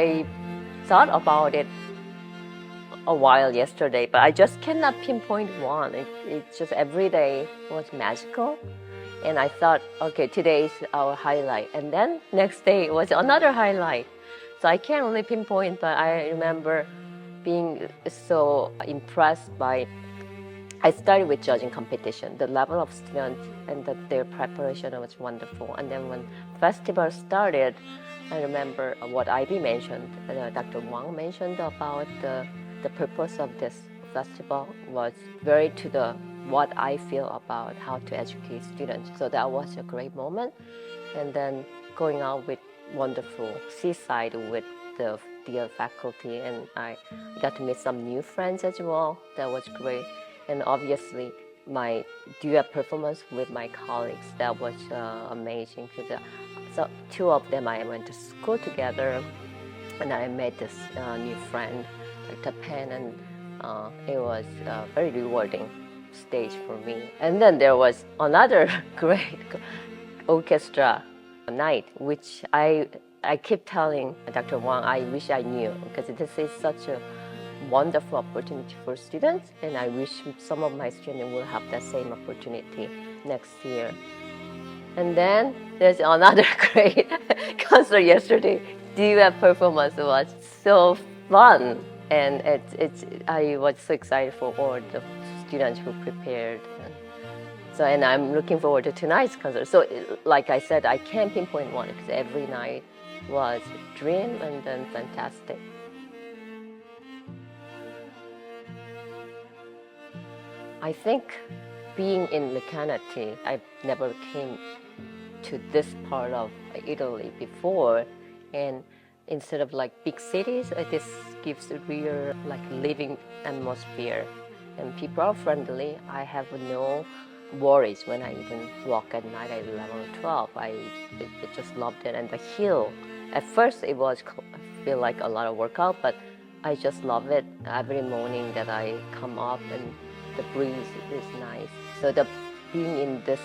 I thought about it a while yesterday, but I just cannot pinpoint one. It's just every day was magical. And I thought, okay, today's our highlight. And then next day was another highlight. So I can't really pinpoint, but I remember being so impressed by, I started with judging competition. The level of students and their preparation was wonderful. And then when festival started, I remember what IB mentioned, Dr. Jung mentioned about the purpose of this festival was very to the what I feel about how to educate students. So that was a great moment. And then going out with wonderful seaside with the dear faculty, and I got to meet some new friends as well. That was great. And obviously my duet performance with my colleagues, that was amazing. So two of them I went to school together, and I met this new friend, Dr. Pan, and it was a very rewarding stage for me. And then there was another great orchestra night, which I keep telling Dr. Wang, I wish I knew, because this is such a wonderful opportunity for students, and I wish some of my students will have that same opportunity next year. And then there's another great concert yesterday. Duet performance was so fun, and I was so excited for all the students who prepared. And I'm looking forward to tonight's concert. So like I said, I can't pinpoint one because every night was a dream and then fantastic. I think being in locality, I never came to this part of Italy before, and instead of like big cities, this gives a real like living atmosphere, and people are friendly. I have no worries when I even walk at night at 11 or 12. I just loved it. And the hill, at first it was feel like a lot of workout, but I just love it. Every morning that I come up and the breeze is nice. So being in this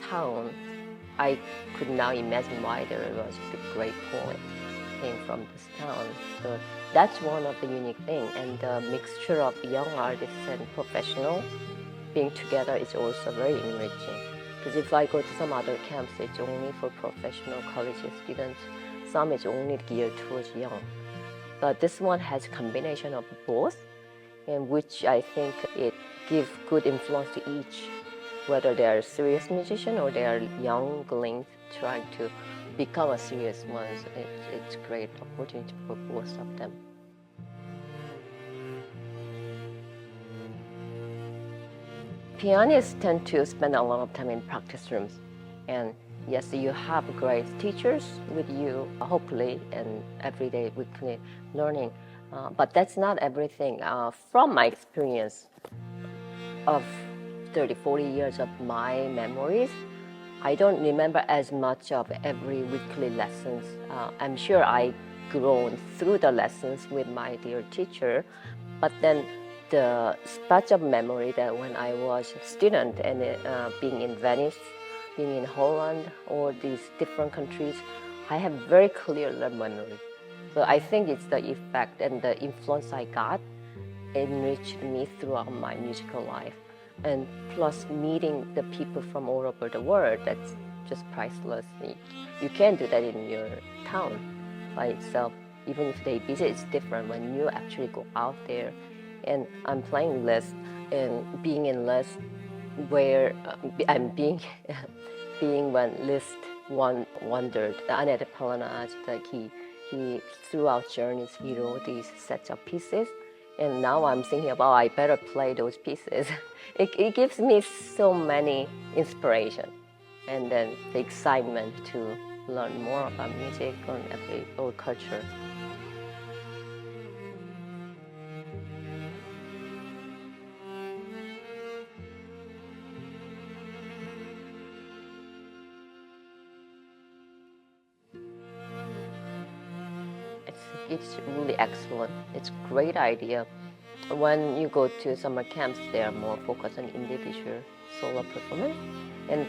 town, I could now imagine why there was a great poet came from this town. So that's one of the unique things. And the mixture of young artists and professional being together is also very enriching. Because if I go to some other camps, it's only for professional college students. Some is only geared towards young. But this one has a combination of both, in which I think it gives good influence to each, whether they are a serious musician or they are younglings trying to become a serious one. It's a great opportunity for both of them. Pianists tend to spend a lot of time in practice rooms, and yes, you have great teachers with you, hopefully, and everyday weekly learning. But that's not everything. From my experience of 30, 40 years of my memories, I don't remember as much of every weekly lessons. I'm sure I grown through the lessons with my dear teacher, but then the patch of memory that when I was a student and being in Venice, being in Holland, or these different countries, I have very clear memory. So I think it's the effect and the influence I got enriched me throughout my musical life. And plus meeting the people from all over the world, that's just priceless. You can't do that in your town by itself. Even if they visit, it's different when you actually go out there. And I'm playing Liszt, and being in Liszt, where I'm being when Liszt wondered, Annette Palanage, like he throughout journeys, he wrote these sets of pieces. And now I'm thinking about I better play those pieces. It gives me so many inspiration, and then the excitement to learn more about music or culture. It's really excellent. It's a great idea. When you go to summer camps, they are more focused on individual solo performance. And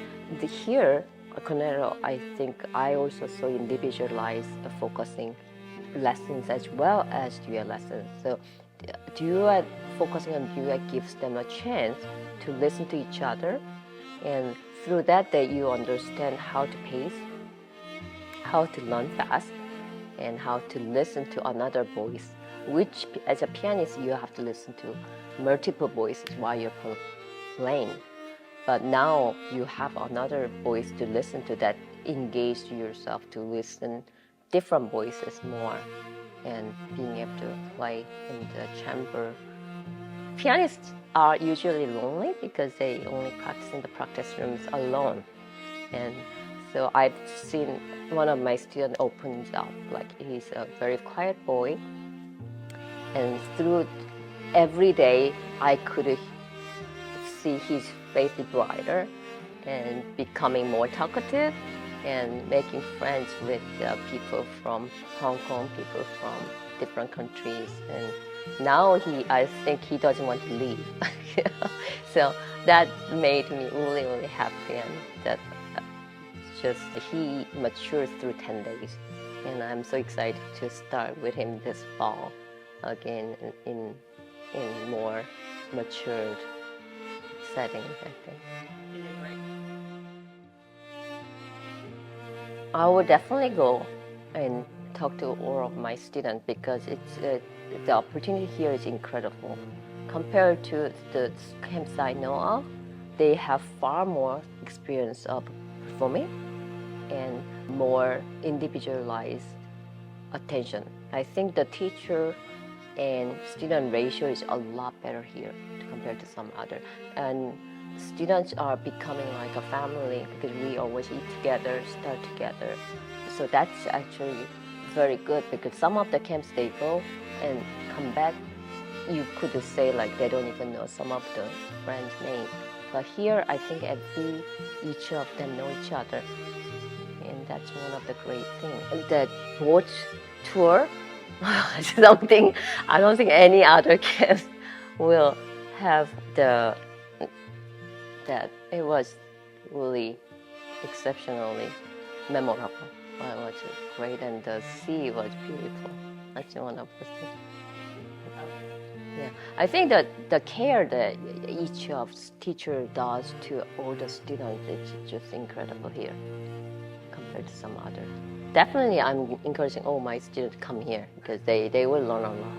here, at Conero, I think I also saw individualized focusing lessons as well as duet lessons. So duet, focusing on duet gives them a chance to listen to each other, and through that you understand how to pace, how to learn fast, and how to listen to another voice, which as a pianist you have to listen to multiple voices while you're playing. But now you have another voice to listen to that engage yourself to listen different voices more, and being able to play in the chamber. Pianists are usually lonely because they only practice in the practice rooms alone. And so I've seen one of my students opens up, like he's a very quiet boy. And through every day, I could see his face brighter and becoming more talkative and making friends with people from Hong Kong, people from different countries. And now I think he doesn't want to leave. So that made me really, really happy, and that just he matures through 10 days. And I'm so excited to start with him this fall again in more matured setting, I think. I would definitely go and talk to all of my students because the opportunity here is incredible. Compared to the camps I know of, they have far more experience of performing and more individualized attention. I think the teacher and student ratio is a lot better here compared to some other. And students are becoming like a family because we always eat together, start together. So that's actually very good because some of the camps they go and come back, you could say like they don't even know some of the friends' names. But here, I think each of them know each other. And that's one of the great things. The boat tour, something I don't think any other camp will have that it was really exceptionally memorable. It was great, and the sea was beautiful. That's one of the things. Yeah, I think that the care that each of teacher does to all the students is just incredible here compared to some other. Definitely, I'm encouraging all my students to come here because they will learn a lot.